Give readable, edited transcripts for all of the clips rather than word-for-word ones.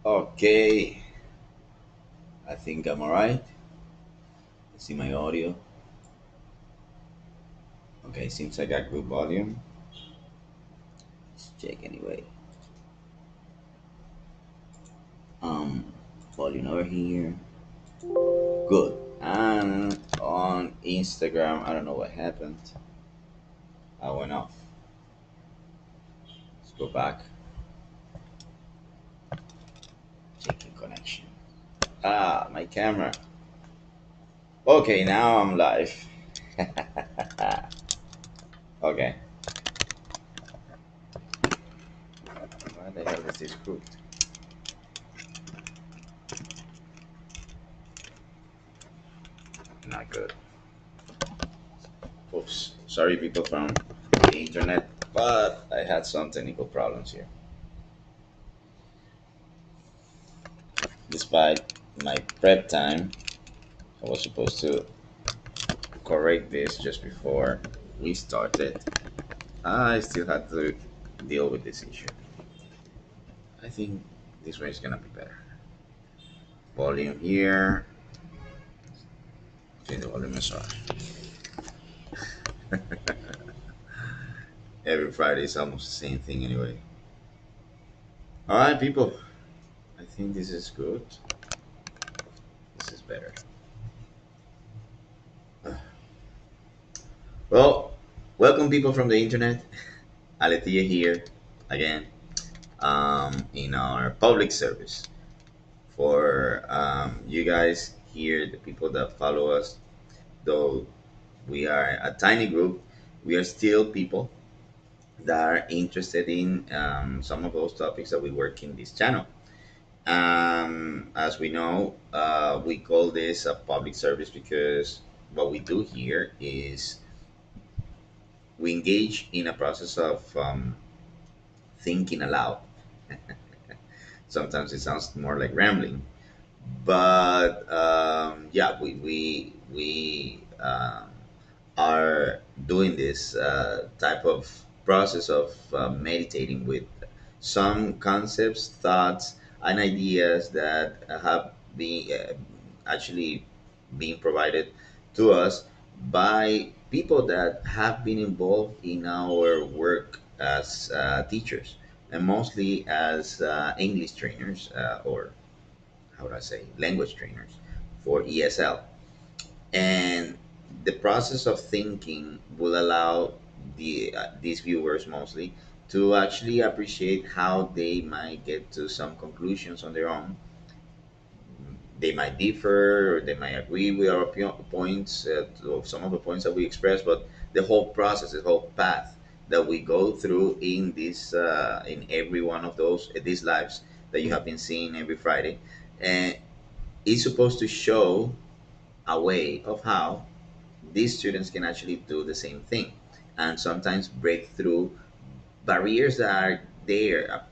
Okay, I think I'm alright. See my audio. Okay, seems I got good volume. Let's check anyway. Um, Volume over here. Good. And on Instagram, I don't know what happened. I went off. Let's go back. Checking connection. My camera. Okay, now I'm live. Okay. Why the hell is this crooked? Not good. Oops. Sorry, people from the internet, but I had some technical problems here. Despite my prep time, I was supposed to correct this just before we started. I still had to deal with this issue. I think this way is gonna be better. Volume here. Okay, the volume is off. Every Friday is almost the same thing anyway. All right, people. I think this is good. This is better. Well, welcome people from the internet. A-létheia here again in our public service for you guys here, the people that follow us. Though we are a tiny group, we are still people that are interested in some of those topics that we work in this channel. As we know, we call this a public service because what we do here is we engage in a process of thinking aloud. Sometimes it sounds more like rambling, but yeah, we are doing this type of process of meditating with some concepts, thoughts, and ideas that have been actually being provided to us by people that have been involved in our work as teachers and mostly as English trainers or how would I say language trainers for ESL. And the process of thinking will allow these viewers mostly to actually appreciate how they might get to some conclusions on their own. They might differ or they might agree with our points, of some of the points that we express, but the whole process, the whole path that we go through in this in every one of those these lives that you have been seeing every Friday, and is supposed to show a way of how these students can actually do the same thing and sometimes break through barriers that are there,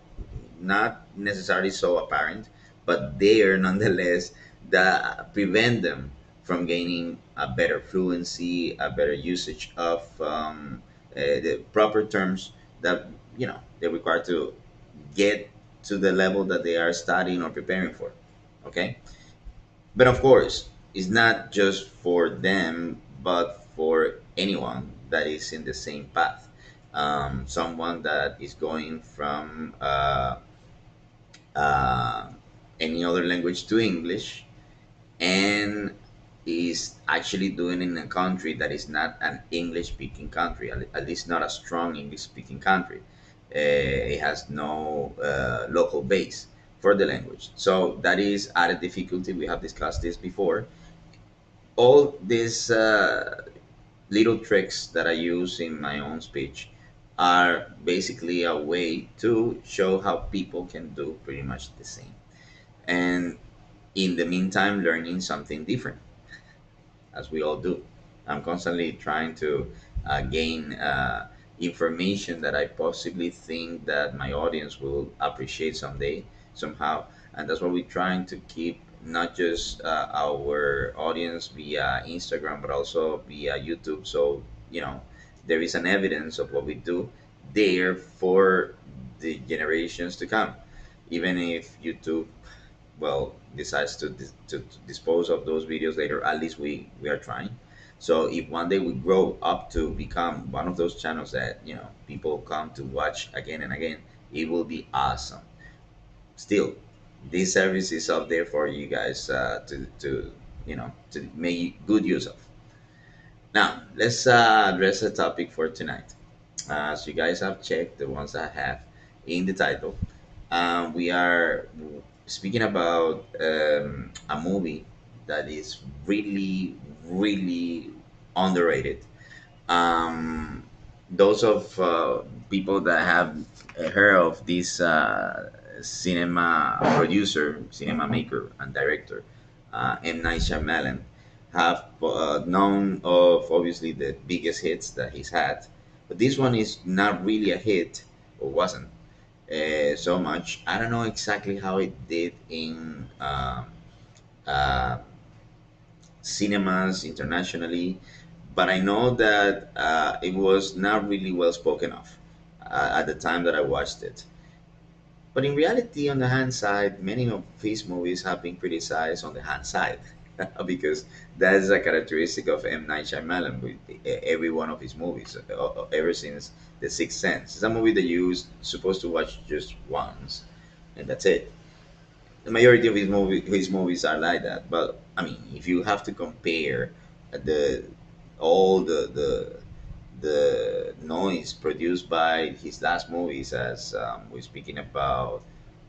not necessarily so apparent, but there nonetheless that prevent them from gaining a better fluency, a better usage of the proper terms that they're required to get to the level that they are studying or preparing for. Okay, but of course, it's not just for them, but for anyone that is in the same path. Someone that is going from uh, any other language to English and is actually doing it in a country that is not an English speaking country, at least not a strong English speaking country. It has no local base for the language. So that is added difficulty. We have discussed this before. All these little tricks that I use in my own speech are basically a way to show how people can do pretty much the same. And in the meantime, learning something different, as we all do. I'm constantly trying to gain information that I possibly think that my audience will appreciate someday, somehow. And that's what we're trying to keep not just our audience via Instagram, but also via YouTube. So, there is an evidence of what we do there for the generations to come. Even if YouTube, well, decides to dispose of those videos later, at least we are trying. So if one day we grow up to become one of those channels that people come to watch again and again, it will be awesome. Still, this service is up there for you guys to make good use of. Now let's address the topic for tonight. As you guys have checked, the ones I have in the title, we are speaking about a movie that is really, really underrated. Um, those of people that have heard of this cinema producer, cinema maker, and director, M. Night Shyamalan, have known of obviously the biggest hits that he's had, but this one is not really a hit, or wasn't so much. I don't know exactly how it did in uh, cinemas internationally, but I know that it was not really well spoken of at the time that I watched it. But in reality, on the hand side, many of his movies have been criticized on the hand side because that is a characteristic of M. Night Shyamalan with every one of his movies, ever since The Sixth Sense. It's a movie that you're supposed to watch just once, and that's it. The majority of his movies are like that. But I mean, if you have to compare the all the noise produced by his last movies, as we're speaking about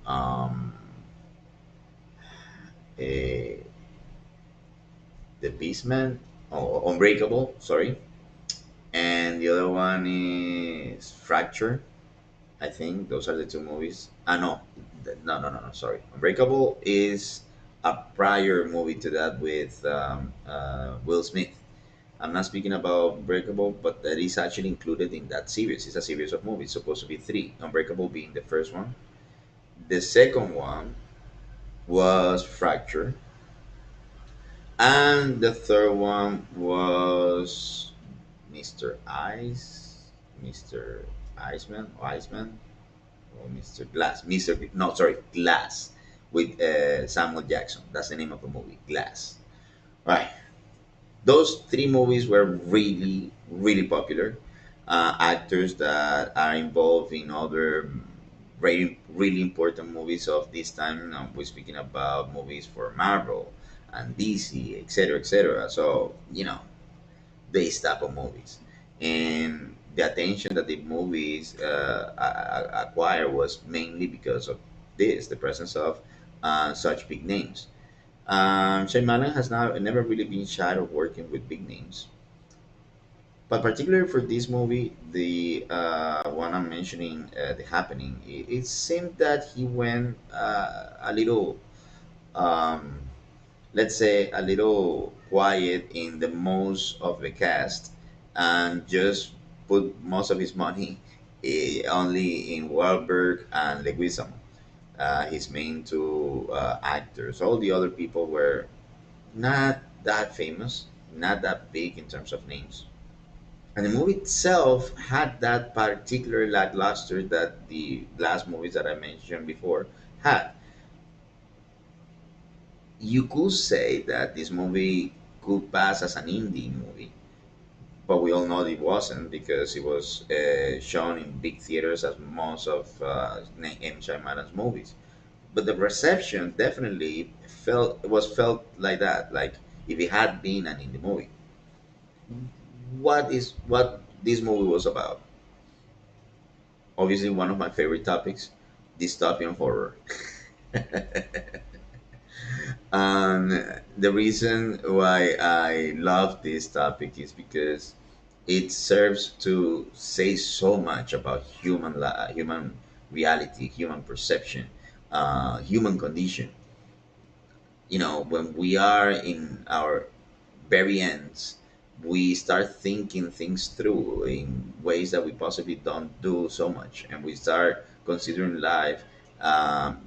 um, eh, the Beastman or Unbreakable, sorry, and the other one is Fracture. I think those are the two movies. No, no. Sorry, Unbreakable is a prior movie to that with Will Smith. I'm not speaking about Unbreakable, but that is actually included in that series. It's a series of movies, supposed to be three. Unbreakable being the first one. The second one was Fracture, and the third one was Mr. Ice, Mr. Iceman, or Mr. Glass. No, sorry, Glass with Samuel Jackson. That's the name of the movie, Glass. Right. Those three movies were really, really popular. Actors that are involved in other really, really important movies of this time. We're speaking about movies for Marvel and DC, etc., etc. So these type of movies, and the attention that the movies acquire was mainly because of this, the presence of such big names. Shyamalan has never really been shy of working with big names, but particularly for this movie, the one I'm mentioning, The Happening, it seemed that he went a little, um, let's say, a little quiet in the most of the cast, and just put most of his money only in Wahlberg and Leguizamo, his main two actors. All the other people were not that famous, not that big in terms of names. And the movie itself had that particular lackluster that the last movies that I mentioned before had. You could say that this movie could pass as an indie movie, but we all know it wasn't because it was shown in big theaters as most of M. Shyamalan's movies. But the reception definitely felt like that, like if it had been an indie movie. What this movie was about? Obviously, one of my favorite topics, dystopian horror. The reason why I love this topic is because it serves to say so much about human reality, human perception, human condition. When we are in our very ends, we start thinking things through in ways that we possibly don't do so much, and we start considering life um,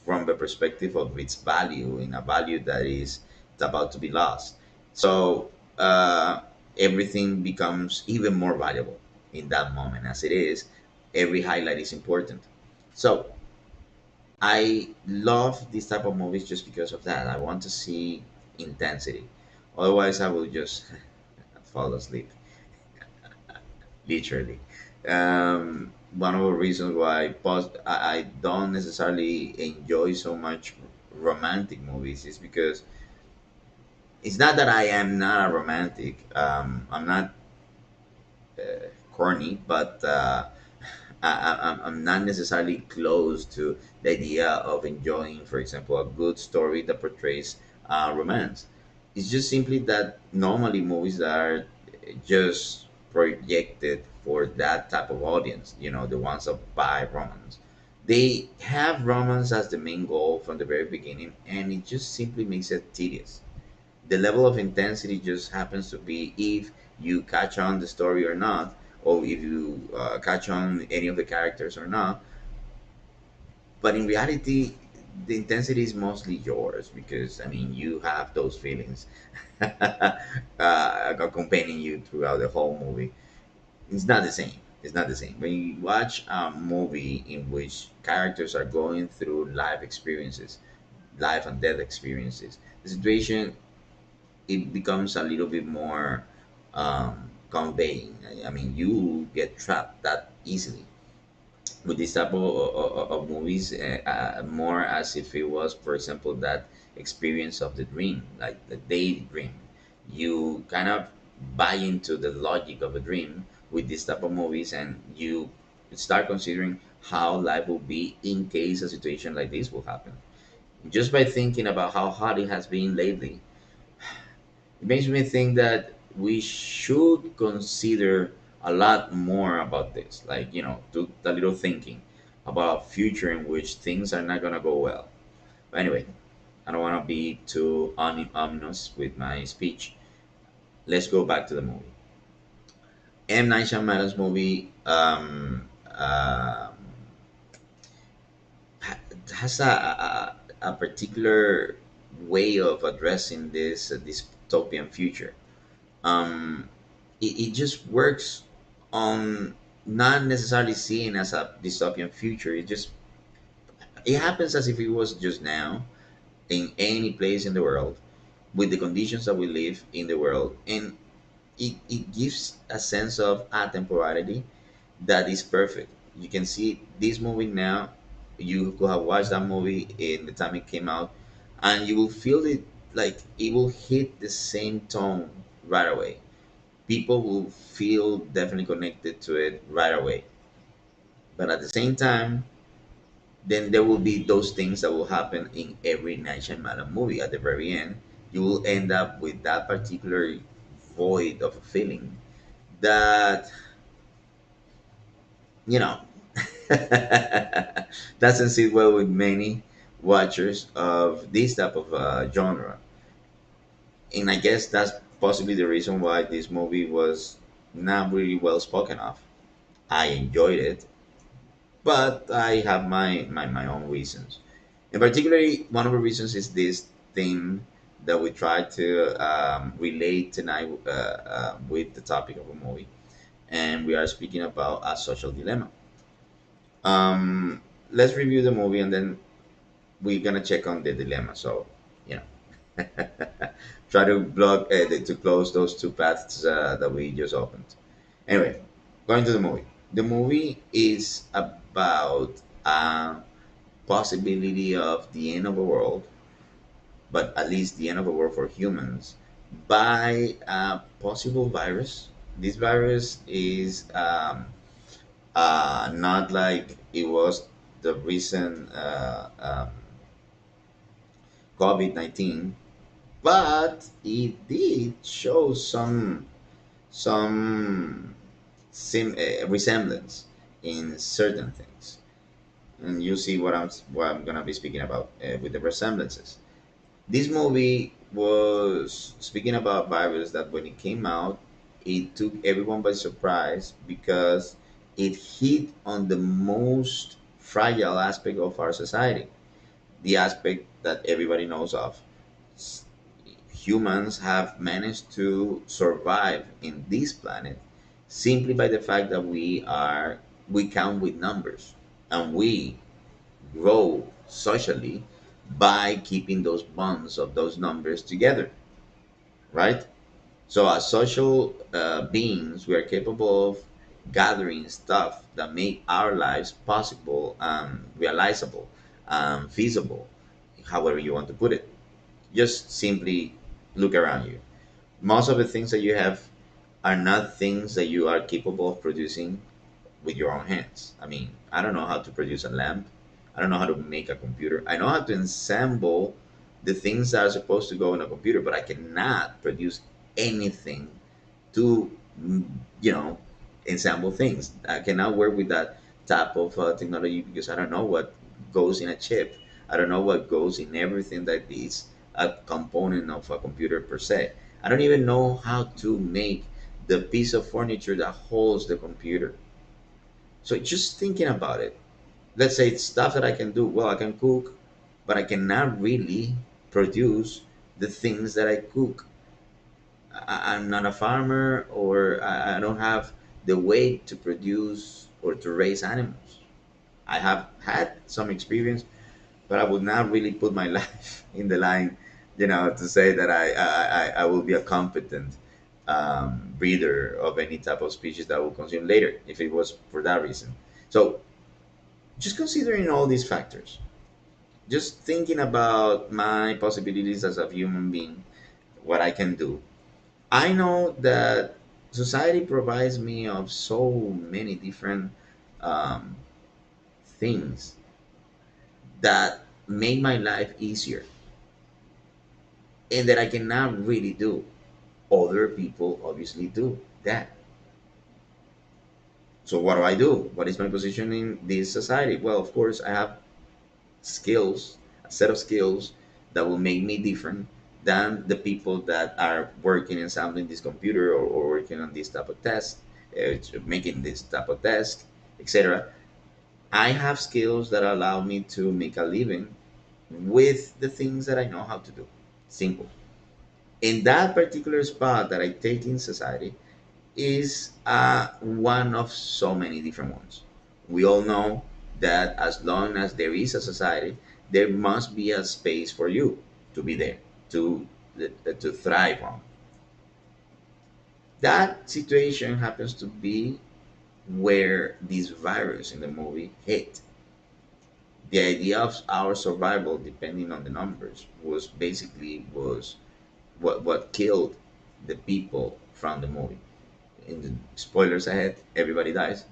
from the perspective of its value, in a value that is about to be lost. So everything becomes even more valuable in that moment, as it is. Every highlight is important. So I love this type of movies just because of that. I want to see intensity. Otherwise, I will just fall asleep, literally. One of the reasons why I don't necessarily enjoy so much romantic movies is because it's not that I am not a romantic. I'm not corny, but I'm not necessarily close to the idea of enjoying, for example, a good story that portrays romance. It's just simply that normally movies that are just projected for that type of audience, the ones that buy romance, they have romance as the main goal from the very beginning, and it just simply makes it tedious. The level of intensity just happens to be if you catch on the story or not, or if you catch on any of the characters or not. But in reality, the intensity is mostly yours because I mean you have those feelings accompanying you throughout the whole movie. It's not the same. It's not the same. When you watch a movie in which characters are going through life experiences, life and death experiences, the situation, it becomes a little bit more conveying. I mean, you get trapped that easily with this type of movies, more as if it was, for example, that experience of the dream, like the daydream. You kind of buy into the logic of a dream with this type of movies, and you start considering how life will be in case a situation like this will happen. Just by thinking about how hot it has been lately, it makes me think that we should consider a lot more about this. Like, do a little thinking about a future in which things are not going to go well. But anyway, I don't want to be too ominous with my speech. Let's go back to the movie. M. Night Shyamalan's movie has a particular way of addressing this dystopian future. um, it just works on not necessarily seeing as a dystopian future. It happens as if it was just now in any place in the world with the conditions that we live in the world, and it gives a sense of atemporality that is perfect. You can see this movie now. You could have watched that movie in the time it came out, and you will feel it like it will hit the same tone right away. People will feel definitely connected to it right away. But at the same time, then there will be those things that will happen in every Night Shyamalan movie. At the very end, you will end up with that particular void of a feeling that, you know, doesn't sit well with many watchers of this type of genre. And I guess that's possibly the reason why this movie was not really well spoken of. I enjoyed it, but I have my own reasons. And particularly, one of the reasons is this theme that we try to relate tonight with the topic of a movie, and we are speaking about a social dilemma. Um, let's review the movie, and then we're gonna check on the dilemma. So, you know, try to to close those two paths that we just opened. Anyway, going to the movie. The movie is about a possibility of the end of the world, but at least the end of the world for humans, by a possible virus. This virus is not like it was the recent COVID-19, but it did show some resemblance in certain things, and you see what I'm gonna be speaking about with the resemblances. This movie was speaking about virus that when it came out, it took everyone by surprise because it hit on the most fragile aspect of our society, the aspect that everybody knows of. S- Humans have managed to survive in this planet simply by the fact that we count with numbers, and we grow socially by keeping those bonds of those numbers together, right? So, as social beings, we are capable of gathering stuff that make our lives possible, realizable, feasible, however you want to put it. Just simply look around you. Most of the things that you have are not things that you are capable of producing with your own hands. I mean, I don't know how to produce a lamp. I don't know how to make a computer. I know how to assemble the things that are supposed to go in a computer, but I cannot produce anything to, mm, you know, ensemble things. I cannot work with that type of technology because I don't know what goes in a chip. I don't know what goes in everything that is a component of a computer per se. I don't even know how to make the piece of furniture that holds the computer. So just thinking about it, let's say it's stuff that I can do. Well, I can cook, but I cannot really produce the things that I cook. I'm not a farmer, or I don't have the way to produce or to raise animals. I have had some experience, but I would not really put my life in the line, to say that I will be a competent breeder of any type of species that I will consume later if it was for that reason. So, just considering all these factors, just thinking about my possibilities as a human being, what I can do, I know that society provides me of so many different um, things that make my life easier and that I cannot really do. Other people obviously do that. So what do I do? What is my position in this society? Well, of course, I have skills, a set of skills that will make me different than the people that are working and assembling this computer, or working on this type of test, making this type of test, etc. I have skills that allow me to make a living with the things that I know how to do. Simple. In that particular spot that I take in society is one of so many different ones. We all know that as long as there is a society, there must be a space for you to be there, to to thrive on. That situation happens to be where this virus in the movie hit. The idea of our survival, depending on the numbers, was what killed the people from the movie. In the spoilers ahead, everybody dies.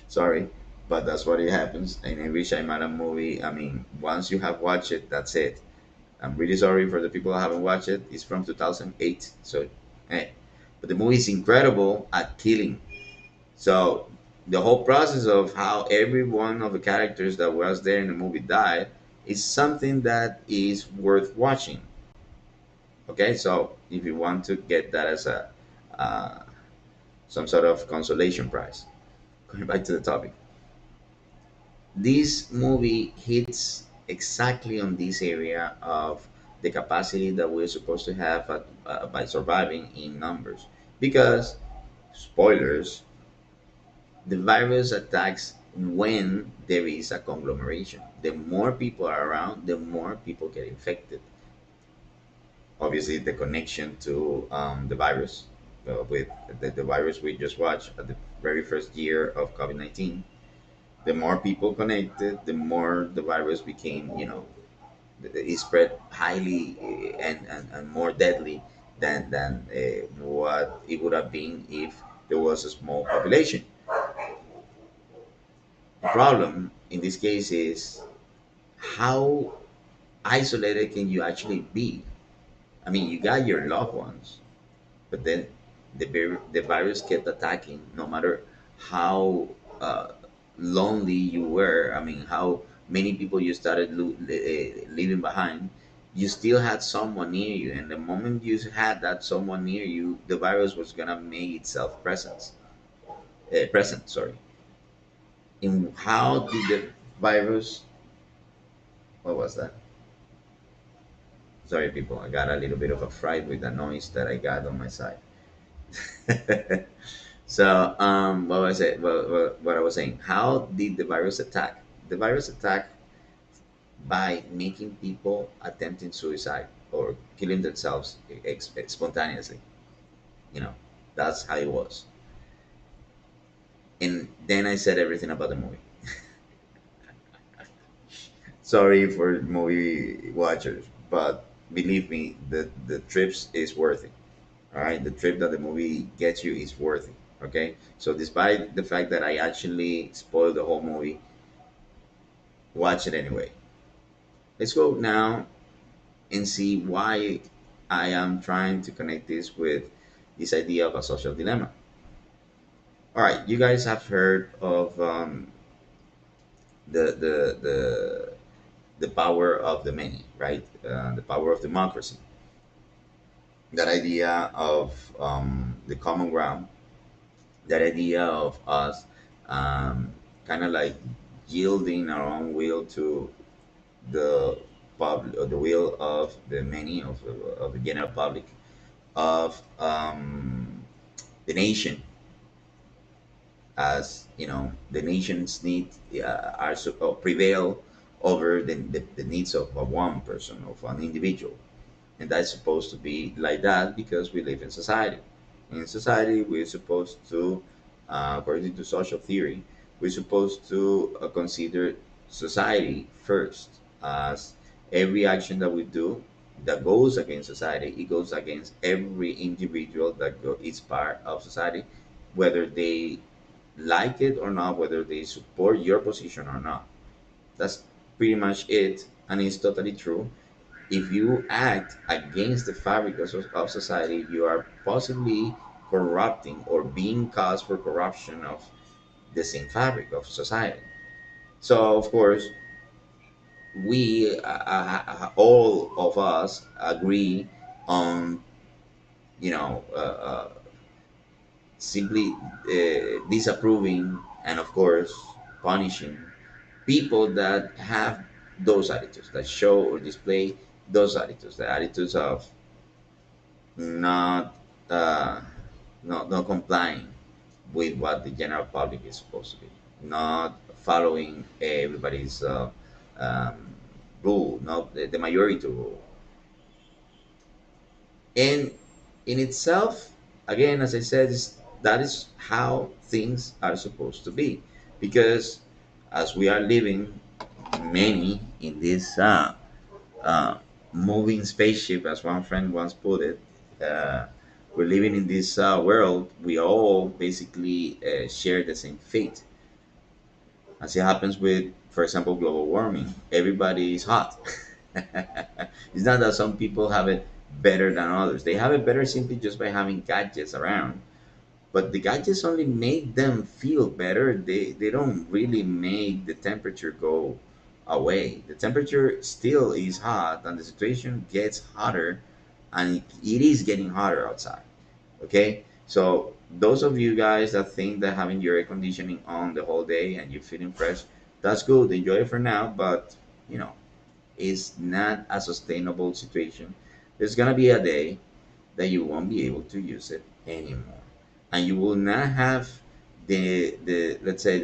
Sorry, but that's what it happens in every Shyamalan movie. I mean, once you have watched it, that's it. I'm really sorry for the people who haven't watched it. It's from 2008, so eh. But the movie is incredible at killing. So the whole process of how every one of the characters that was there in the movie died is something that is worth watching. Okay, so if you want to get that as a uh, some sort of consolation prize, going back to the topic, this movie hits exactly on this area of the capacity that we're supposed to have by surviving in numbers. Because, spoilers, the virus attacks when there is a conglomeration. The more people are around, the more people get infected. Obviously, the connection to the virus, with the virus we just watched at the very first year of COVID 19, the more people connected, the more the virus became, it spread highly, and more deadly than what it would have been if there was a small population. The problem in this case is how isolated can you actually be? I mean, you got your loved ones, but then the virus kept attacking no matter how uh, lonely you were. I mean, how many people you started leaving behind, you still had someone near you, and the moment you had that someone near you, the virus was gonna make itself present, sorry. And how did the virus, what was that? Sorry, people, I got a little bit of a fright with the noise that I got on my side. So, what was it? What I was saying? How did the virus attack? The virus attack. by making people attempting suicide or killing themselves spontaneously. You know, that's how it was. And then I said everything about the movie. Sorry for movie watchers, but believe me, the trips is worth it. All right, the trip that the movie gets you is worth it. Okay, so despite the fact that I actually spoiled the whole movie, watch it anyway. Let's go now and see why I am trying to connect this with this idea of a social dilemma. All right, you guys have heard of the, the the the power of the many, right? The power of democracy. That idea of the common ground. That idea of us um, kind of like yielding our own will to the public, or the will of the many, of the general public, of the nation, as you know, the nation's needs prevail over the needs of one person, of an individual. And that's supposed to be like that because we live in society. In society, we're supposed to, according to social theory, we're supposed to consider society first, as every action that we do that goes against society, it goes against every individual is part of society, whether they like it or not, whether they support your position or not. That's pretty much it, and it's totally true. If you act against the fabric of society, you are possibly corrupting or being cause for corruption of the same fabric of society. So, of course, we all of us agree on, you know, simply disapproving and, of course, punishing people that have those attitudes, that show or display those attitudes, the attitudes of not not complying with what the general public is supposed to be, not following everybody's um, rule, not the majority rule. And in itself, again, as I said, that is how things are supposed to be, because as we are living many in this uh, moving spaceship, as one friend once put it. Uh, we're living in this world. We all basically share the same fate. As it happens with, for example, global warming, everybody is hot. It's not that some people have it better than others. They have it better simply just by having gadgets around, but the gadgets only make them feel better. They don't really make the temperature go away. The temperature still is hot, and the situation gets hotter, and it is getting hotter outside. Okay, so those of you guys that think that having your air conditioning on the whole day and you're feeling fresh, that's good, enjoy it for now, but you know, it's not a sustainable situation. There's gonna be a day that you won't be able to use it anymore, and you will not have the let's say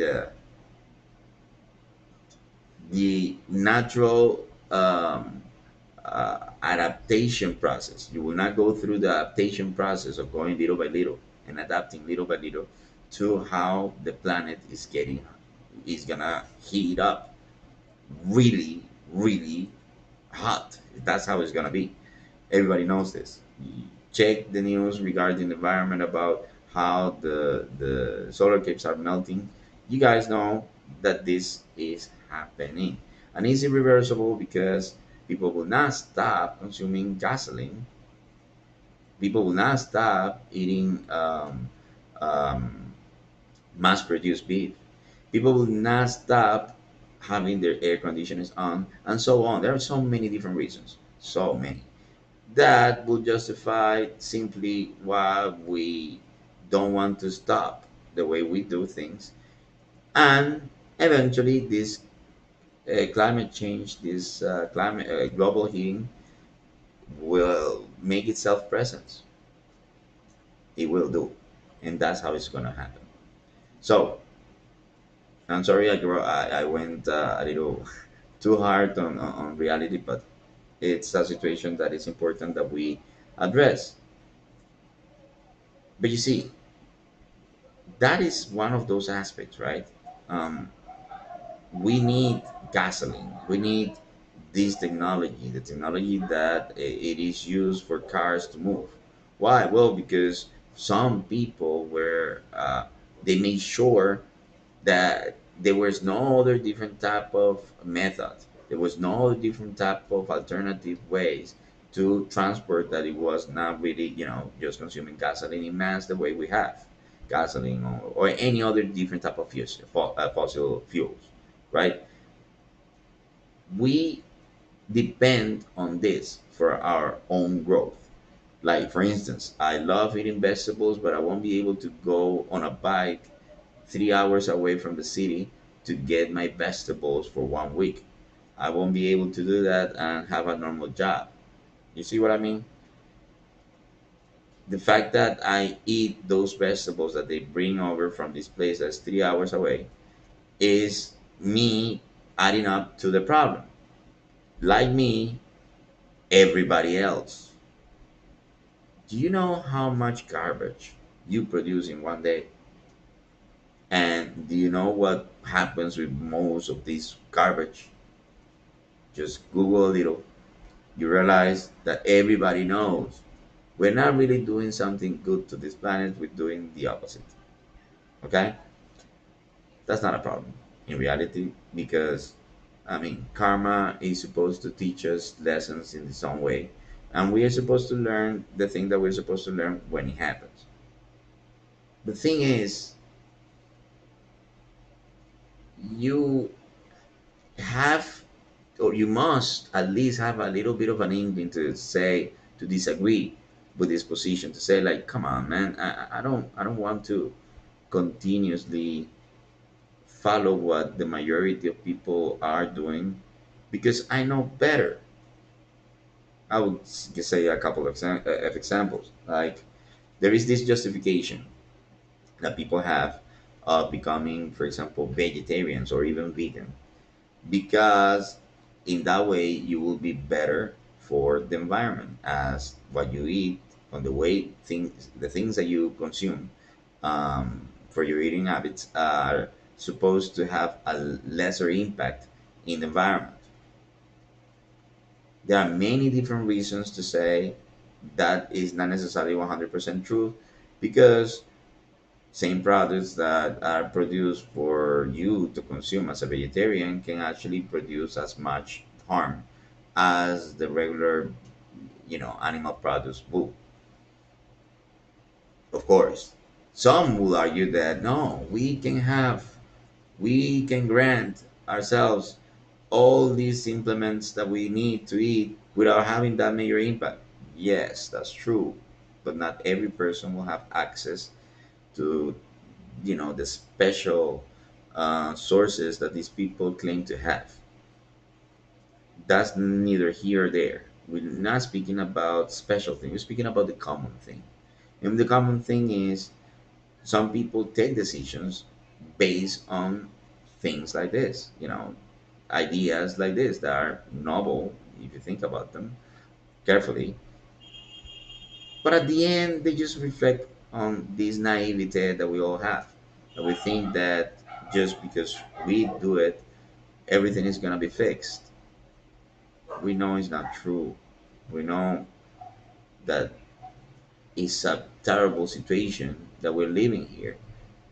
the natural adaptation process. You will not go through the adaptation process of going little by little and adapting little by little to how the planet is gonna heat up really, really hot. That's how it's gonna be. Everybody knows this. You check the news regarding the environment about how the solar caps are melting. You guys know that this is happening. And it's irreversible because people will not stop consuming gasoline. People will not stop eating um, mass produced beef. People will not stop having their air conditioners on, and so on. There are so many different reasons. So many that would justify simply why we don't want to stop the way we do things. And eventually, this climate change, this climate global heating, will make itself present. It will do, and that's how it's gonna happen. So I'm sorry, I went a little too hard on reality, but it's a situation that is important that we address. But you see, that is one of those aspects, right? Um, we need gasoline. We need this technology, the technology that it is used for cars to move. Why? Well, because some people were they made sure that there was no other different type of method. There was no other different type of alternative ways to transport that it was not really, just consuming gasoline in mass the way we have gasoline or any other different type of fossil fuels, right? We depend on this for our own growth. Like, for instance, I love eating vegetables, but I won't be able to go on a bike 3 hours away from the city to get my vegetables for 1 week. I won't be able to do that and have a normal job. You see what I mean? The fact that I eat those vegetables that they bring over from this place that's 3 hours away is me adding up to the problem. Like me, everybody else. Do you know how much garbage you produce in one day? And do you know what happens with most of this garbage? Just Google a little. You realize that everybody knows we're not really doing something good to this planet, we're doing the opposite. Okay? That's not a problem in reality because, I mean, karma is supposed to teach us lessons in its own way. And we are supposed to learn the thing that we're supposed to learn when it happens. The thing is, you have, or you must at least have a little bit of an inkling to say, to disagree with this position, to say like, come on, man, I don't want to continuously follow what the majority of people are doing because I know better. I would just say a couple of examples. Like, there is this justification that people have of becoming, for example, vegetarians or even vegan, because in that way you will be better for the environment, as what you eat, on the way things, the things that you consume, for your eating habits are supposed to have a lesser impact in the environment. There are many different reasons to say that is not necessarily 100% true, because same products that are produced for you to consume as a vegetarian can actually produce as much harm as the regular, animal products would. Of course, some will argue that no, we can grant ourselves all these implements that we need to eat without having that major impact. Yes, that's true, but not every person will have access to, the special sources that these people claim to have. That's neither here or there. We're not speaking about special things, we're speaking about the common thing. And the common thing is, some people take decisions based on things like this, ideas like this that are novel if you think about them carefully. But at the end, they just reflect on this naivete that we all have. That we think that just because we do it, everything is going to be fixed. We know it's not true. We know that it's a terrible situation that we're living here,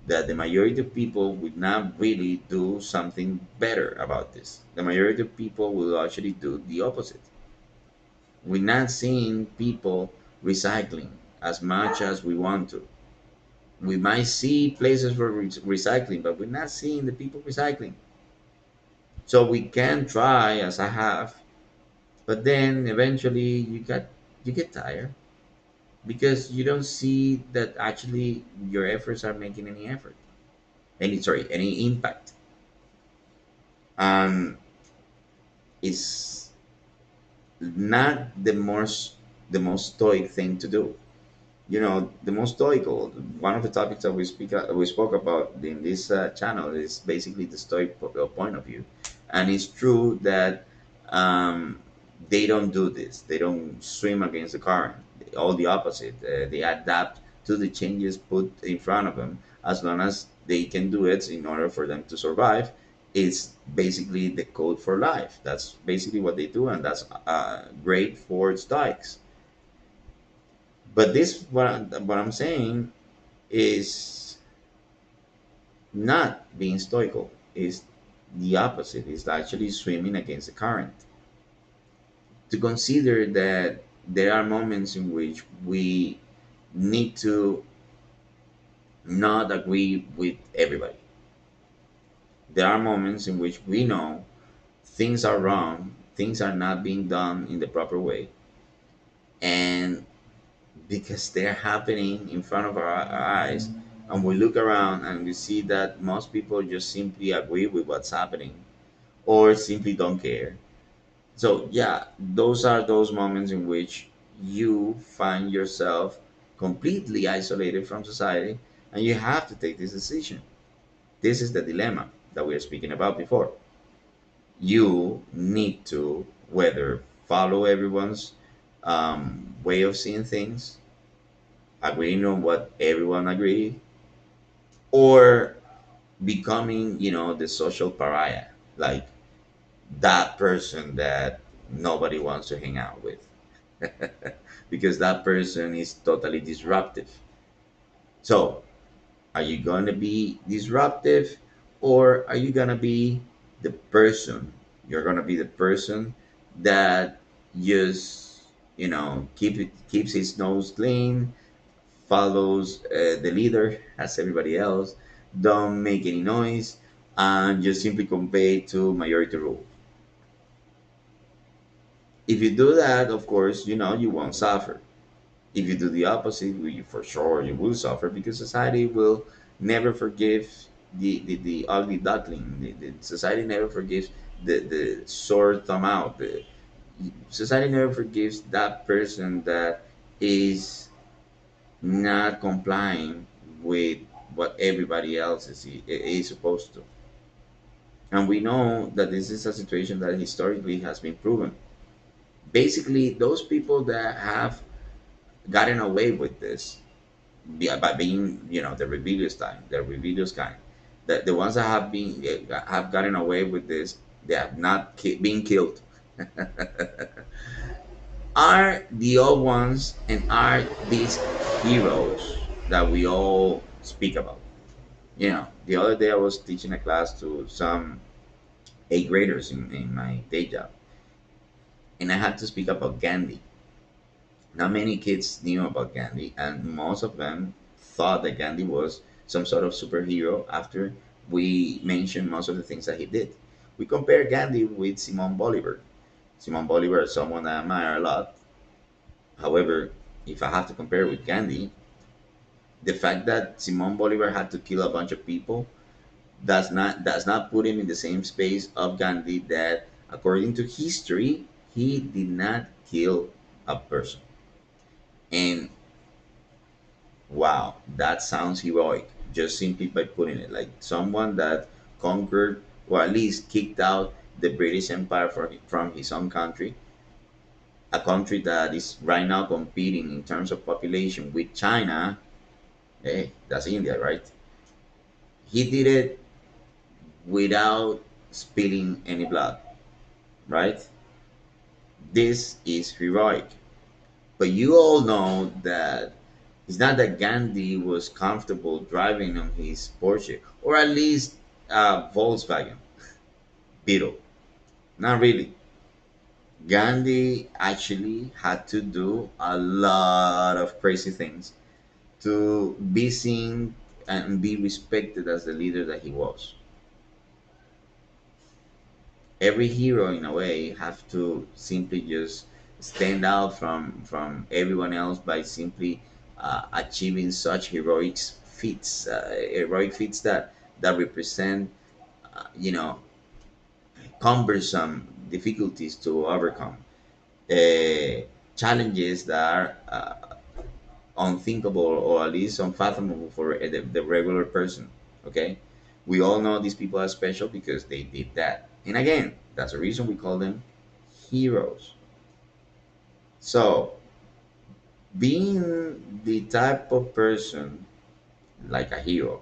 that the majority of people would not really do something better about this. The majority of people will actually do the opposite. We're not seeing people recycling as much as we want to. We might see places for recycling, but we're not seeing the people recycling. So we can try, as I have, but then eventually you get tired because you don't see that actually your efforts are making any effort, any impact. And it's not the most stoic thing to do. The most stoical, one of the topics that we spoke about in this channel is basically the stoic point of view. And it's true that um, they don't do this. They don't swim against the current. All the opposite. They adapt to the changes put in front of them as long as they can do it in order for them to survive. It's basically the code for life. That's basically what they do, and that's great for Stoics. But this, what I'm saying, is not being stoical. Is the opposite. It's actually swimming against the current. To consider that there are moments in which we need to not agree with everybody. There are moments in which we know things are wrong, things are not being done in the proper way, and because they're happening in front of our eyes, and we look around and we see that most people just simply agree with what's happening or simply don't care. So yeah, those are those moments in which you find yourself completely isolated from society, and you have to take this decision. This is the dilemma that we were speaking about before. You need to whether follow everyone's way of seeing things, agreeing on what everyone agrees, or becoming, the social pariah, like that person that nobody wants to hang out with because that person is totally disruptive. So, are you going to be disruptive, or are you going to be the person? You're going to be the person that just, keeps his nose clean, follows the leader as everybody else, don't make any noise, and just simply convey to majority rule. If you do that, of course, you won't suffer. If you do the opposite, for sure you will suffer because society will never forgive the ugly duckling. The society never forgives the sore thumb out. Society never forgives that person that is not complying with what everybody else is supposed to. And we know that this is a situation that historically has been proven. Basically, those people that have gotten away with this by being, the rebellious kind, the ones that have gotten away with this, they have not been killed, are the old ones and are these heroes that we all speak about. The other day I was teaching a class to some eighth graders in my day job, and I had to speak about Gandhi. Not many kids knew about Gandhi, and most of them thought that Gandhi was some sort of superhero after we mentioned most of the things that he did. We compare Gandhi with Simon Bolivar. Simon Bolivar is someone I admire a lot. However, if I have to compare with Gandhi, the fact that Simon Bolivar had to kill a bunch of people does not put him in the same space of Gandhi, that according to history he did not kill a person. And wow, that sounds heroic just simply by putting it, like someone that conquered or at least kicked out the British Empire from his own country, a country that is right now competing in terms of population with China. Hey, that's India, right? He did it without spilling any blood, right? This is heroic. But you all know that it's not that Gandhi was comfortable driving on his Porsche, or at least Volkswagen Beetle. Not really. Gandhi actually had to do a lot of crazy things to be seen and be respected as the leader that he was. Every hero, in a way, have to simply just stand out from everyone else by simply achieving such heroic feats that represent, you know, cumbersome difficulties to overcome, uh, challenges that are unthinkable or at least unfathomable for the regular person. Okay, we all know these people are special because they did that. And again, that's the reason we call them heroes. So, being the type of person like a hero,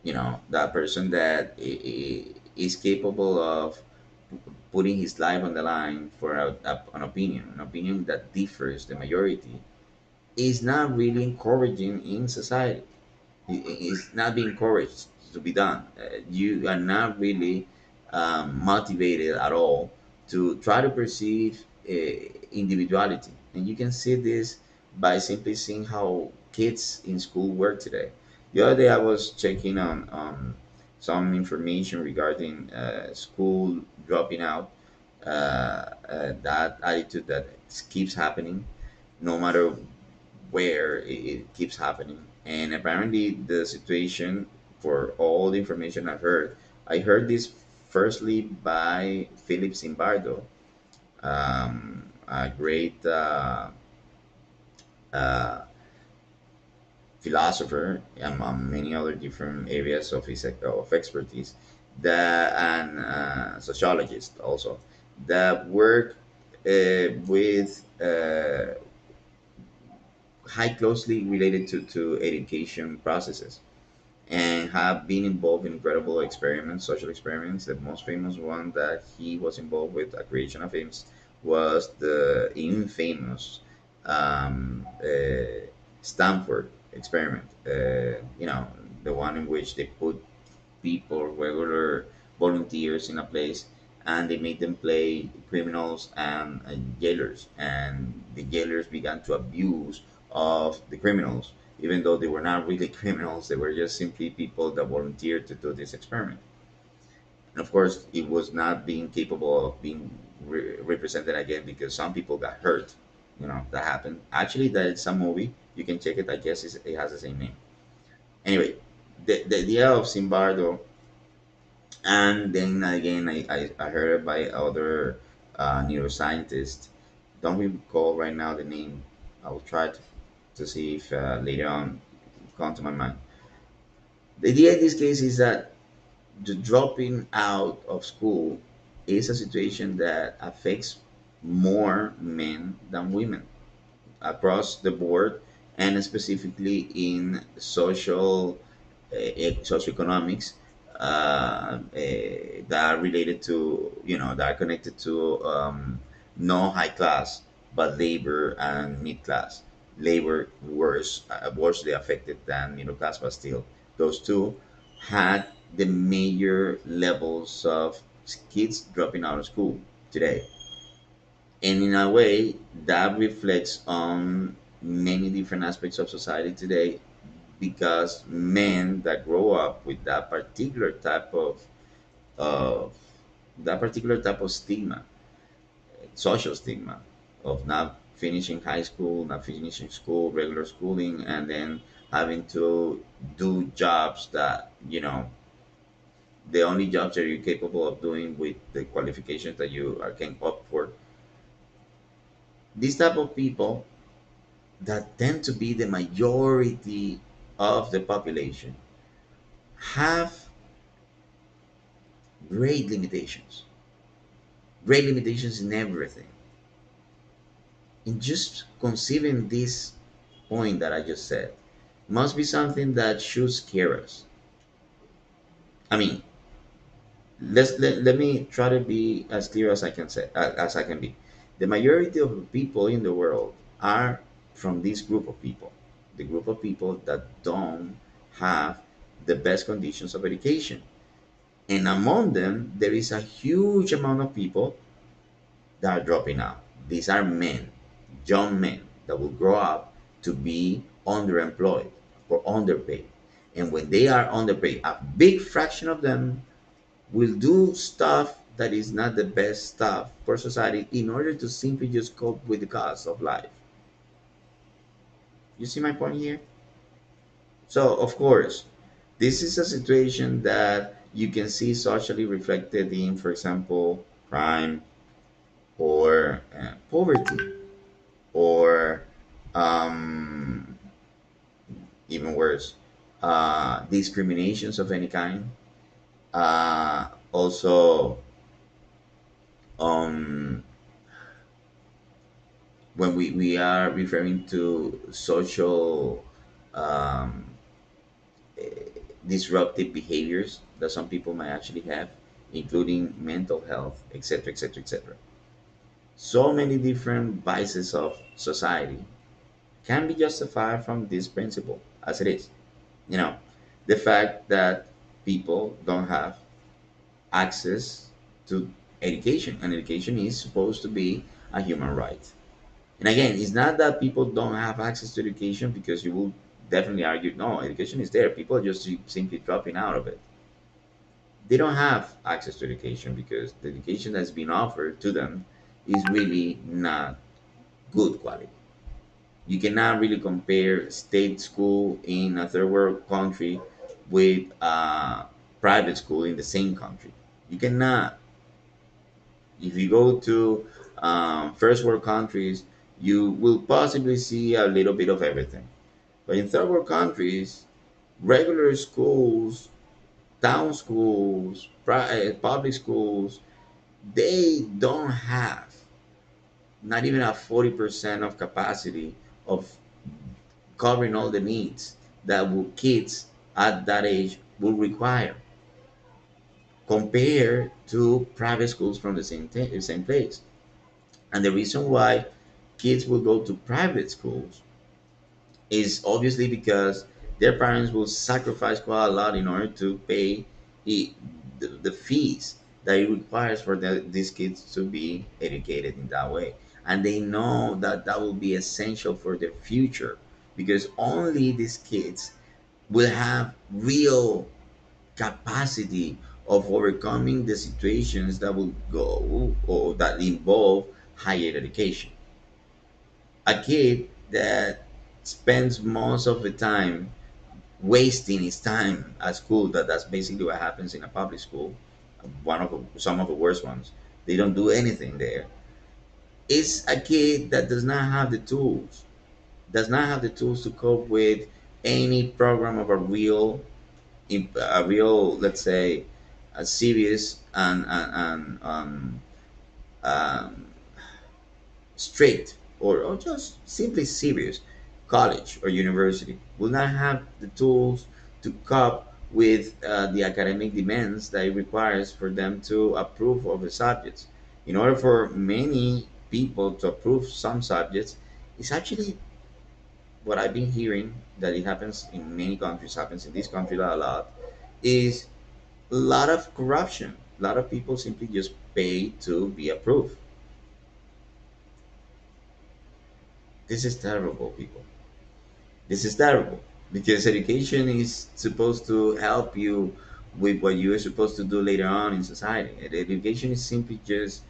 that person that is capable of putting his life on the line for an opinion that differs the majority, is not really encouraging in society. It's not being encouraged to be done. You are not really motivated at all to try to perceive individuality. And you can see this by simply seeing how kids in school work today. The other day I was checking on some information regarding school dropping out, that attitude that keeps happening no matter where it keeps happening. And apparently, the situation, for all the information I heard this firstly by Philip Zimbardo, a great uh, philosopher among many other different areas of his of expertise, that and sociologist also, that work with high closely related to education processes, and have been involved in incredible experiments, social experiments. The most famous one that he was involved with, a creation of him, was the infamous Stanford experiment. The one in which they put people, regular volunteers, in a place, and they made them play criminals and jailers, and the jailers began to abuse of the criminals, even though they were not really criminals. They were just simply people that volunteered to do this experiment. And of course, it was not being capable of being represented again, because some people got hurt. That happened. Actually, that's a movie. You can check it. I guess it has the same name. Anyway, the idea of Zimbardo, and then again, I heard it by other neuroscientists. Don't recall right now the name. I will try to see if later on come to my mind. The idea in this case is that the dropping out of school is a situation that affects more men than women across the board, and specifically in socioeconomics, that are related to, that are connected to, no high class, but labor and mid class. Labor worse, worsely affected than middle class, but still, those two had the major levels of kids dropping out of school today. And in a way, that reflects on many different aspects of society today, because men that grow up with of that particular type of stigma, social stigma, of not finishing high school, not finishing school, regular schooling, and then having to do jobs that, the only jobs that you're capable of doing with the qualifications that you are can opt for. These type of people that tend to be the majority of the population have great limitations. Great limitations in everything. And just conceiving this point that I just said must be something that should scare us. I mean, let me try to be as clear as I can say, as I can be. The majority of the people in the world are from this group of people, the group of people that don't have the best conditions of education. And among them, there is a huge amount of people that are dropping out. These are men, young men, that will grow up to be underemployed or underpaid. And when they are underpaid, a big fraction of them will do stuff that is not the best stuff for society, in order to simply just cope with the cost of life. You see my point here? So, of course, this is a situation that you can see socially reflected in, for example, crime, or poverty, or um, even worse, discriminations of any kind. Also, um, when we are referring to social um, disruptive behaviors that some people might actually have, including mental health, etc., etc., etc. So many different vices of society can be justified from this principle as it is. You know, the fact that people don't have access to education, and education is supposed to be a human right. And again, it's not that people don't have access to education, because you will definitely argue, no, education is there. People are just simply dropping out of it. They don't have access to education because the education that's been offered to them is really not good quality. You cannot really compare state school in a third world country with private school in the same country. You cannot. If you go to first world countries, you will possibly see a little bit of everything. But in third world countries, regular schools, town schools, public schools, they don't have not even a 40% of capacity of covering all the needs that kids at that age will require, compared to private schools from the same place. And the reason why kids will go to private schools is obviously because their parents will sacrifice quite a lot in order to pay the, the fees that it requires for these kids to be educated in that way. And they know that that will be essential for their future, because only these kids will have real capacity of overcoming the situations that will go or that involve higher education. A kid that spends most of the time wasting his time at school, that's basically what happens in a public school, some of the worst ones. They don't do anything there. It's a kid that does not have the tools to cope with any program of a real, let's say, a serious and um, strict, or just simply serious college or university will not have the tools to cope with the academic demands that it requires for them to approve of the subjects. In order for many people to approve some subjects, it's actually what I've been hearing that it happens in many countries, happens in this country a lot, is a lot of corruption. A lot of people simply just pay to be approved. This is terrible, people. This is terrible, because education is supposed to help you with what you are supposed to do later on in society. And education is simply just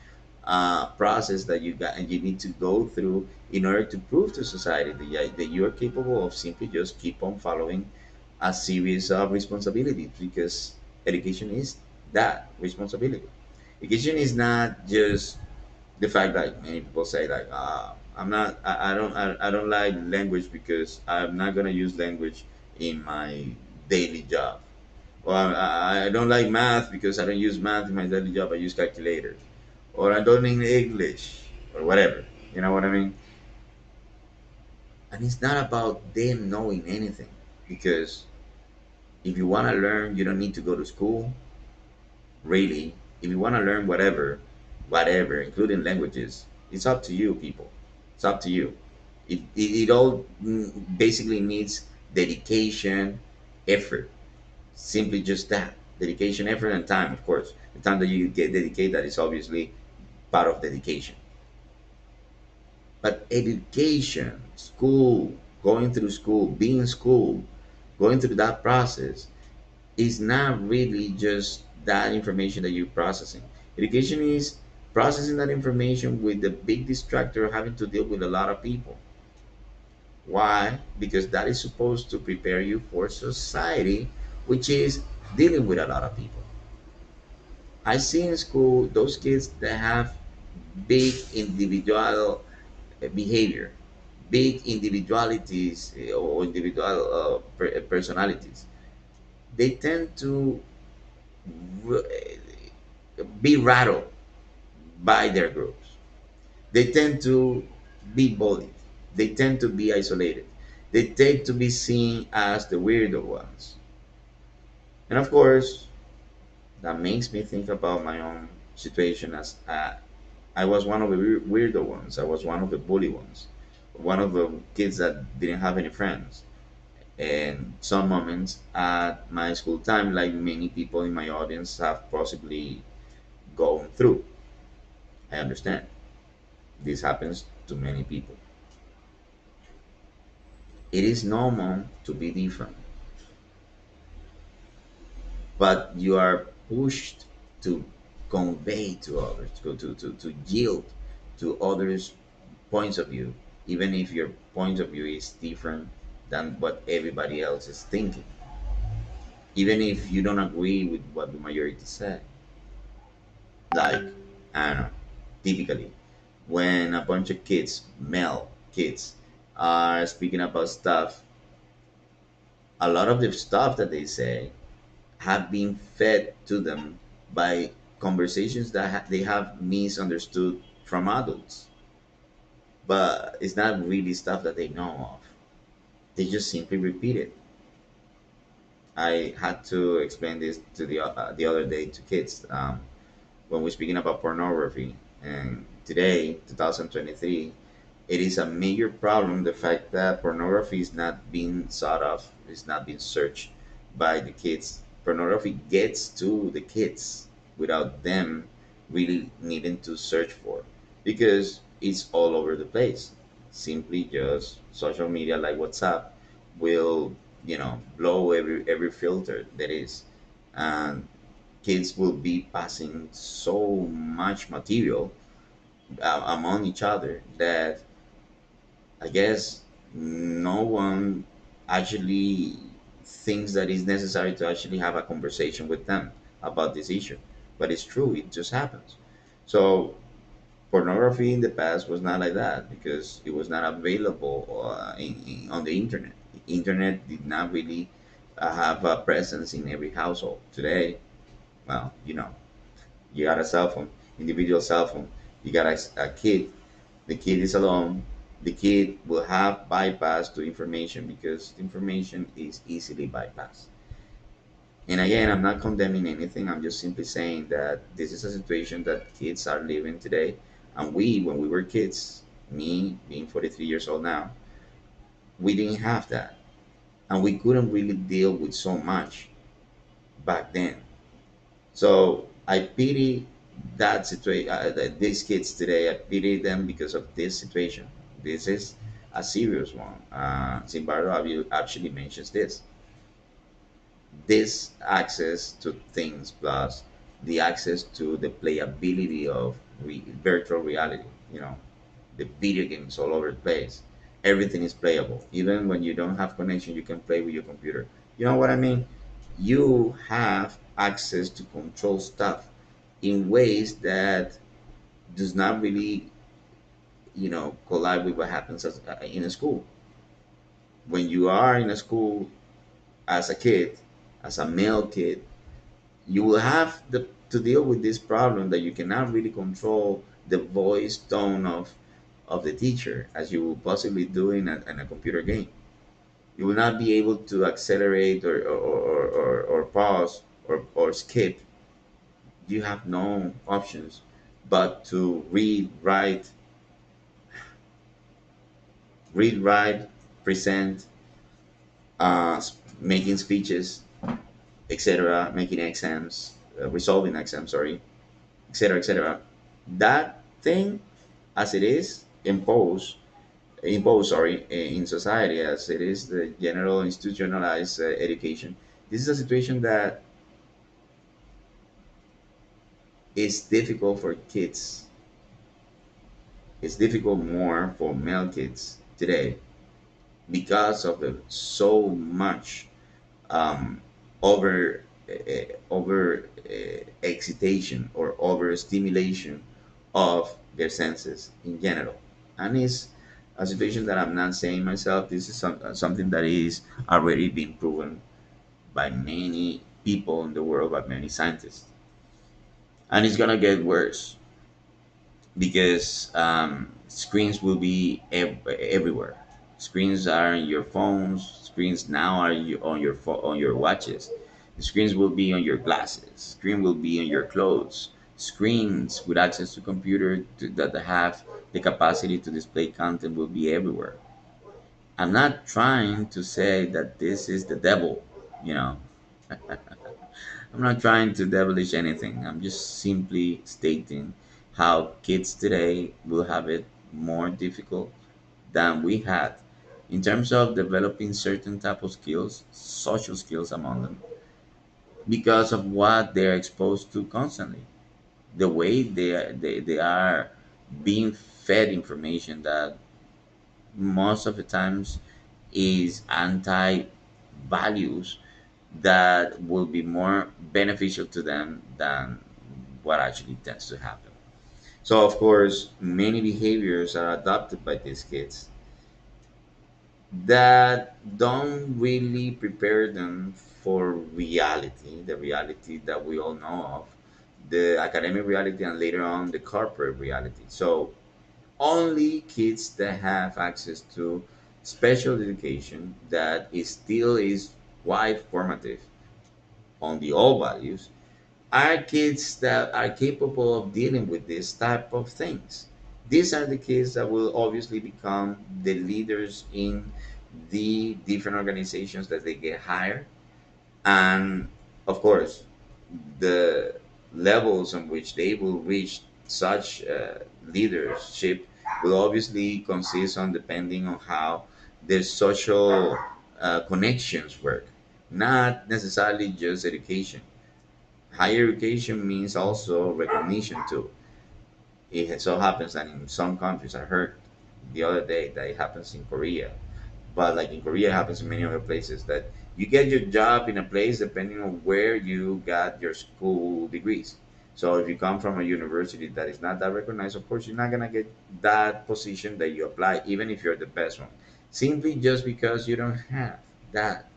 a process that you need to go through in order to prove to society that you are capable of simply just keep on following a series of responsibilities, because education is that responsibility. Education is not just the fact that many people say like I don't like language because I'm not gonna use language in my daily job, or I don't like math because I don't use math in my daily job. I use calculators, or I don't need English, or whatever. You know what I mean? And it's not about them knowing anything, because if you want to learn, you don't need to go to school. Really, if you want to learn whatever, including languages, it's up to you, people. It's up to you. It all basically needs dedication, effort. Simply just that. Dedication, effort, and time, of course. The time that you get dedicate, that is obviously part of dedication. But education, going through school, being in school, going through that process is not really just that information that you're processing. Education is processing that information with the big distractor of having to deal with a lot of people. Why? Because that is supposed to prepare you for society, which is dealing with a lot of people. I see in school those kids that have big individual behavior, big individualities or individual personalities. They tend to be rattled by their groups. They tend to be bullied. They tend to be isolated. They tend to be seen as the weirdo ones. And of course, that makes me think about my own situation as I was one of the weirdo ones. I was one of the bully ones. One of the kids that didn't have any friends. And some moments at my school time, like many people in my audience have possibly gone through. I understand. This happens to many people. It is normal to be different, but you are pushed to convey to others, to yield to others' points of view, even if your point of view is different than what everybody else is thinking, even if you don't agree with what the majority say. Like, I don't know, typically, when a bunch of kids, male kids, are speaking about stuff, a lot of the stuff that they say have been fed to them by conversations that they have misunderstood from adults. But it's not really stuff that they know of. They just simply repeat it. I had to explain this to the other day to kids when we're speaking about pornography. And today, 2023, it is a major problem, the fact that pornography is not being sought of, is not being searched by the kids. Pornography gets to the kids without them really needing to search for, because it's all over the place. Simply just social media like WhatsApp will, blow every filter that is. And kids will be passing so much material among each other that I guess no one actually thinks that it's necessary to actually have a conversation with them about this issue. But it's true, it just happens. So, pornography in the past was not like that because it was not available on the internet. The internet did not really have a presence in every household. Today, well, you got a cell phone, individual cell phone, you got a kid, the kid is alone, the kid will have bypass to information because information is easily bypassed. And again, I'm not condemning anything, I'm just simply saying that this is a situation that kids are living today. And we, when we were kids, me being 43 years old now, we didn't have that. And we couldn't really deal with so much back then. So I pity that situation. These kids today, I pity them because of this situation. This is a serious one. Zimbardo actually mentions this access to things plus the access to the playability of virtual reality. The video games all over the place. Everything is playable. Even when you don't have connection, you can play with your computer. You know what I mean? You have access to control stuff in ways that does not really, collide with what happens in a school. When you are in a school as a kid, as a male kid, you will have to deal with this problem that you cannot really control the voice tone of the teacher as you will possibly do in a computer game. You will not be able to accelerate or pause or skip. You have no options but to write, present, making speeches, etc., making exams, resolving exams, sorry, etc., etc. That thing, as it is imposed, sorry, in society, as it is the general institutionalized education. This is a situation that is difficult for kids. It's difficult more for male kids today because of the so much um, over excitation or over stimulation of their senses in general. And it's a situation that I'm not saying myself. This is something that is already been proven by many people in the world, by many scientists, and it's gonna get worse. because screens will be everywhere. Screens are in your phones. Screens now are on your on your watches. The screens will be on your glasses. Screen will be on your clothes. Screens with access to computer that have the capacity to display content will be everywhere. I'm not trying to say that this is the devil, you know. I'm not trying to devilish anything. I'm just simply stating how kids today will have it more difficult than we had in terms of developing certain type of skills, social skills among them, because of what they're exposed to constantly. The way they are being fed information that most of the times is anti values that will be more beneficial to them than what actually tends to happen. So, of course, many behaviors are adopted by these kids that don't really prepare them for reality, the reality that we all know of, the academic reality, and later on the corporate reality. So, only kids that have access to special education that is still is quite formative on the all values are kids that are capable of dealing with this type of things. These are the kids that will obviously become the leaders in the different organizations that they get hired. And of course, the levels on which they will reach such leadership will obviously consist on depending on how their social connections work, not necessarily just education. Higher education means also recognition too. It so happens that in some countries, I heard the other day that it happens in Korea, but like in Korea, it happens in many other places that you get your job in a place depending on where you got your school degrees. So if you come from a university that is not that recognized, of course, you're not gonna get that position that you apply, even if you're the best one, simply just because you don't have that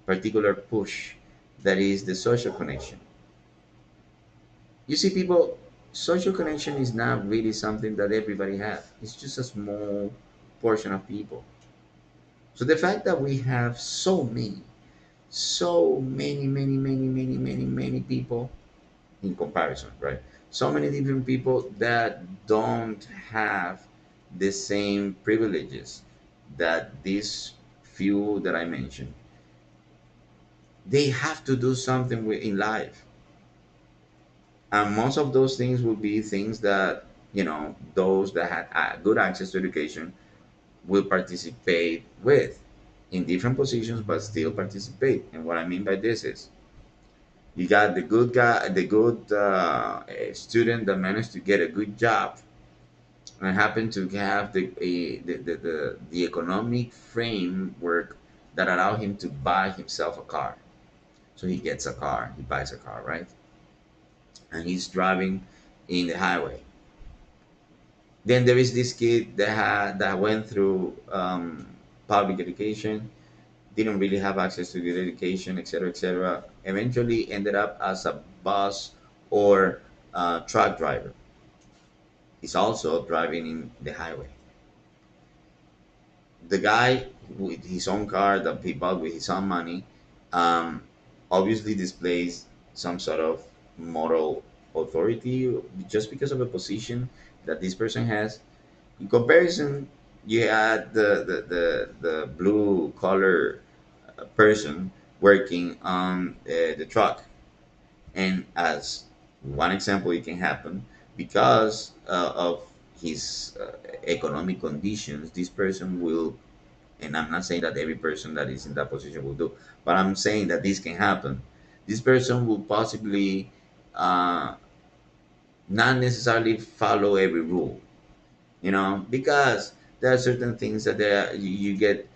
particular push that is the social connection. You see, people, social connection is not really something that everybody has. It's just a small portion of people. So the fact that we have so many people in comparison, right? So many different people that don't have the same privileges that these few that I mentioned. They have to do something in life, and most of those things will be things that those that had good access to education will participate with in different positions but still participate. And what I mean by this is you got the good guy, the good student that managed to get a good job and happened to have the economic framework that allow him to buy himself a car. So he gets a car, he buys a car, right? And he's driving in the highway. Then there is this kid that went through public education, didn't really have access to good education, etc., etc. Eventually ended up as a bus or truck driver. He's also driving in the highway. The guy with his own car that he bought with his own money, um, obviously displays some sort of moral authority just because of a position that this person has. In comparison, you had the blue collar person working on the truck, and as one example, it can happen because of his economic conditions. This person will, and I'm not saying that every person that is in that position will do, but I'm saying that this can happen. This person will possibly uh, not necessarily follow every rule, because there are certain things that you get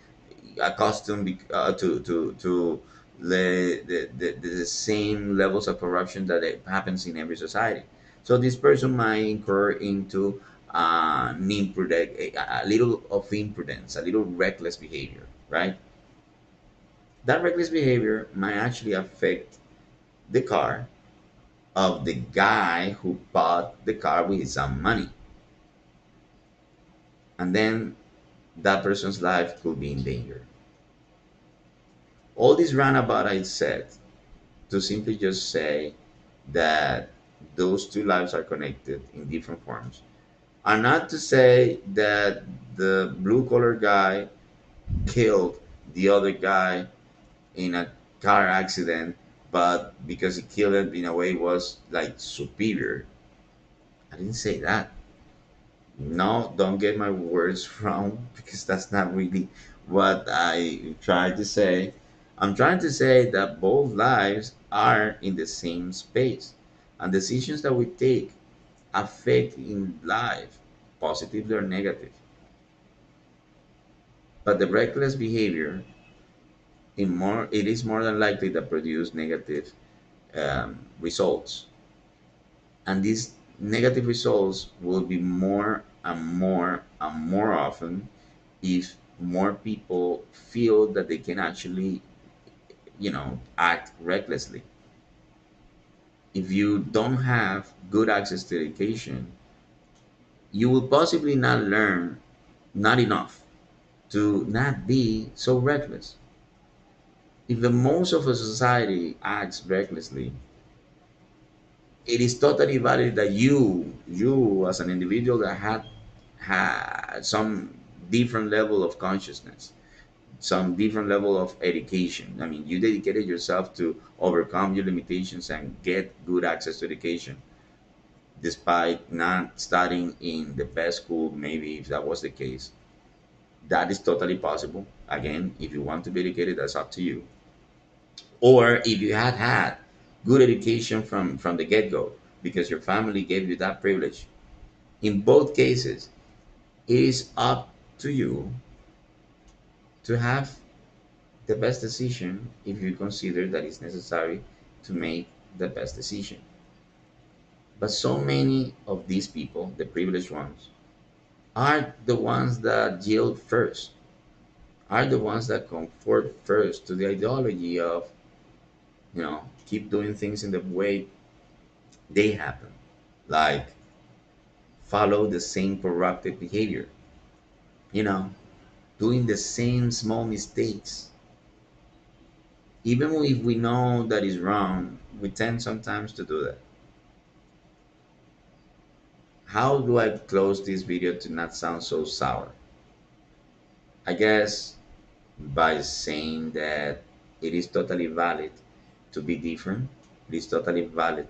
accustomed to the same levels of corruption that it happens in every society. So this person might incur into an a little of imprudence, a little reckless behavior, right? That reckless behavior might actually affect the car of the guy who bought the car with his own money. and then that person's life could be in danger. All this roundabout I said to simply just say that those two lives are connected in different forms are not to say that the blue collar guy killed the other guy in a car accident, but because he killed him in a way was like superior. I didn't say that. No, don't get my words wrong because that's not really what I tried to say. I'm trying to say that both lives are in the same space, and decisions that we take affect in life, positively or negative. But the reckless behavior it is more than likely to produce negative results, and these negative results will be more and more and more often if more people feel that they can actually, act recklessly. If you don't have good access to education, you will possibly not learn not enough to not be so reckless. If the most of a society acts recklessly, it is totally valid that you as an individual that had some different level of consciousness, some different level of education. I mean, you dedicated yourself to overcome your limitations and get good access to education, despite not studying in the best school. Maybe if that was the case, that is totally possible. Again, if you want to be educated, that's up to you. Or if you had good education from the get-go because your family gave you that privilege. In both cases, it is up to you to have the best decision if you consider that it's necessary to make the best decision. But so many of these people, the privileged ones, are the ones that yield first, are the ones that conform first to the ideology of, keep doing things in the way they happen. Like follow the same corrupted behavior, you know, doing the same small mistakes. Even if we know that is wrong, we tend sometimes to do that. How do I close this video to not sound so sour? I guess by saying that it is totally valid to be different. It is totally valid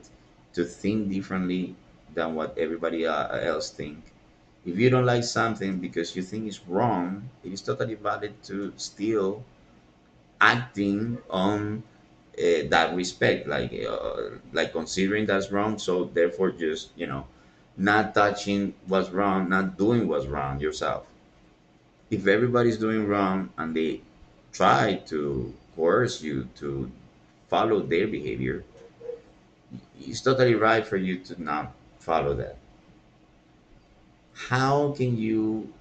to think differently than what everybody else think. If you don't like something because you think it's wrong, it is totally valid to still acting on that respect, like considering that's wrong. So therefore, just not touching what's wrong, not doing what's wrong yourself. If everybody's doing wrong and they try to coerce you to follow their behavior, it's totally right for you to not follow that. How can you,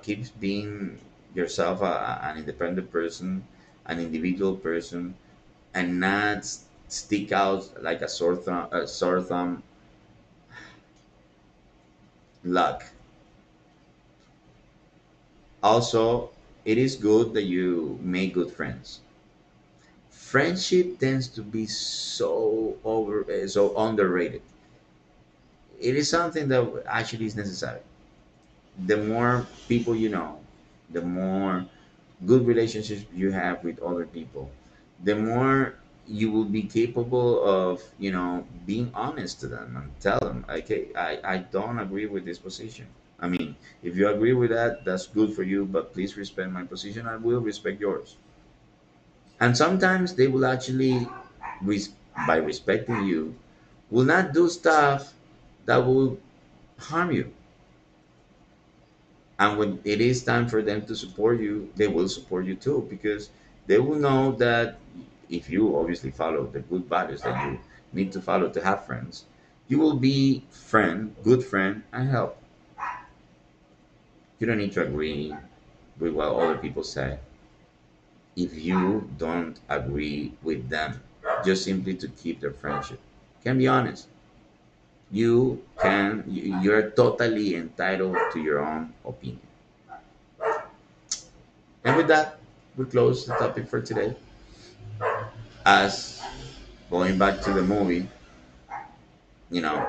keep being yourself an independent person, an individual person, and not stick out like a sore thumb luck? Also, it is good that you make good friends. Friendship tends to be so underrated. It is something that actually is necessary. The more people you know, the more good relationships you have with other people, the more you will be capable of, being honest to them and tell them, okay, I don't agree with this position. I mean, if you agree with that, that's good for you, but please respect my position. I will respect yours. And sometimes they will actually, res- by respecting you, will not do stuff that will harm you. And when it is time for them to support you, they will support you too, because they will know that if you obviously follow the good values that you need to follow to have friends, you will be good friend, and help. You don't need to agree with what other people say if you don't agree with them, just simply to keep their friendship. Can be honest. you're totally entitled to your own opinion. And with that, we close the topic for today. As going back to the movie, you know,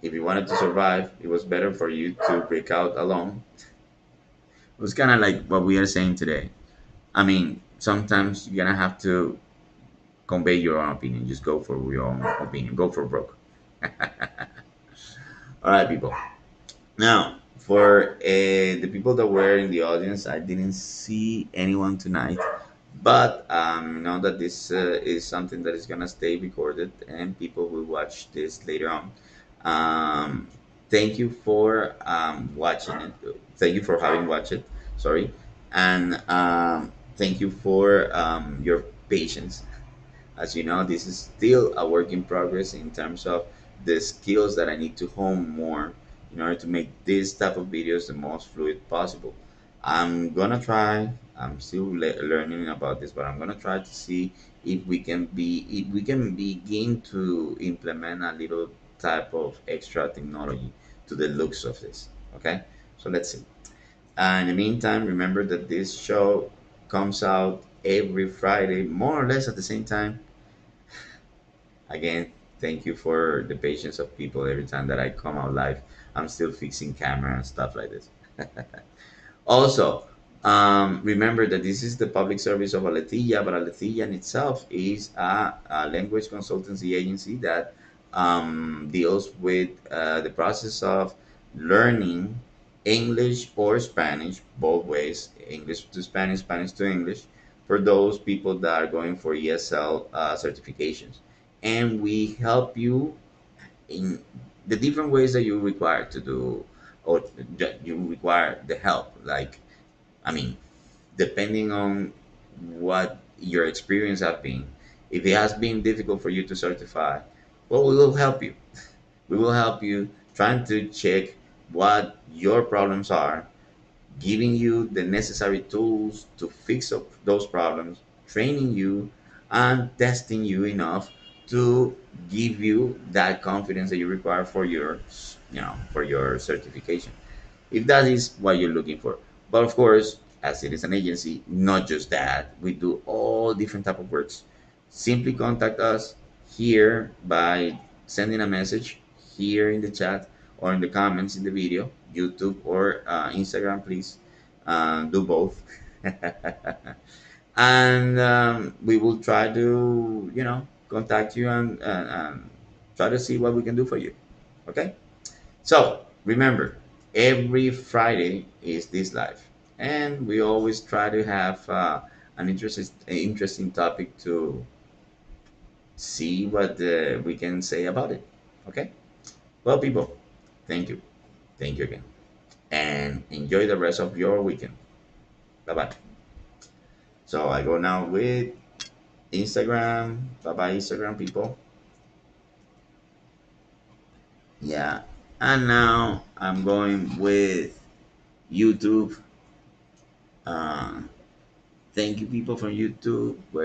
if you wanted to survive, it was better for you to break out alone. It was kind of like what we are saying today. I mean, sometimes you're gonna have to convey your own opinion. Just go for your own opinion. Go for broke. All right, people. Now, for the people that were in the audience, I didn't see anyone tonight, but know that this is something that is gonna stay recorded, and people will watch this later on. Um, Thank you for watching it. Thank you for having watched it. Sorry, and thank you for your patience. As you know, this is still a work in progress in terms of the skills that I need to hone more in order to make this type of videos the most fluid possible. I'm gonna try. I'm still learning about this, but I'm gonna try to see if we can begin to implement a little type of extra technology to the looks of this. Okay, so let's see. In the meantime, remember that this show comes out every Friday, more or less at the same time. Again, thank you for the patience of people every time that I come out live. I'm still fixing camera and stuff like this. Also, remember that this is the public service of A-létheia, but A-létheia in itself is a language consultancy agency that deals with the process of learning English or Spanish, both ways, English to Spanish, Spanish to English, for those people that are going for ESL certifications. And we help you in the different ways that you require to do, or that you require the help. Like, I mean, depending on what your experience have been, if it has been difficult for you to certify, well, we will help you. We will help you trying to check what your problems are, giving you the necessary tools to fix up those problems, training you, and testing you enough to give you that confidence that you require for your, for your certification, if that is what you're looking for. But of course, as it is an agency, not just that, we do all different type of works. Simply contact us here by sending a message here in the chat or in the comments in the video, YouTube or Instagram, please. Do both. And we will try to, contact you and try to see what we can do for you. Okay? So remember, every Friday is this live, and we always try to have an interesting topic to see what we can say about it. Okay. Well, people, thank you again, and enjoy the rest of your weekend. Bye bye. So I go now with Instagram. Bye bye, Instagram people. Yeah, and now I'm going with YouTube. Uh, Thank you, people from YouTube. Where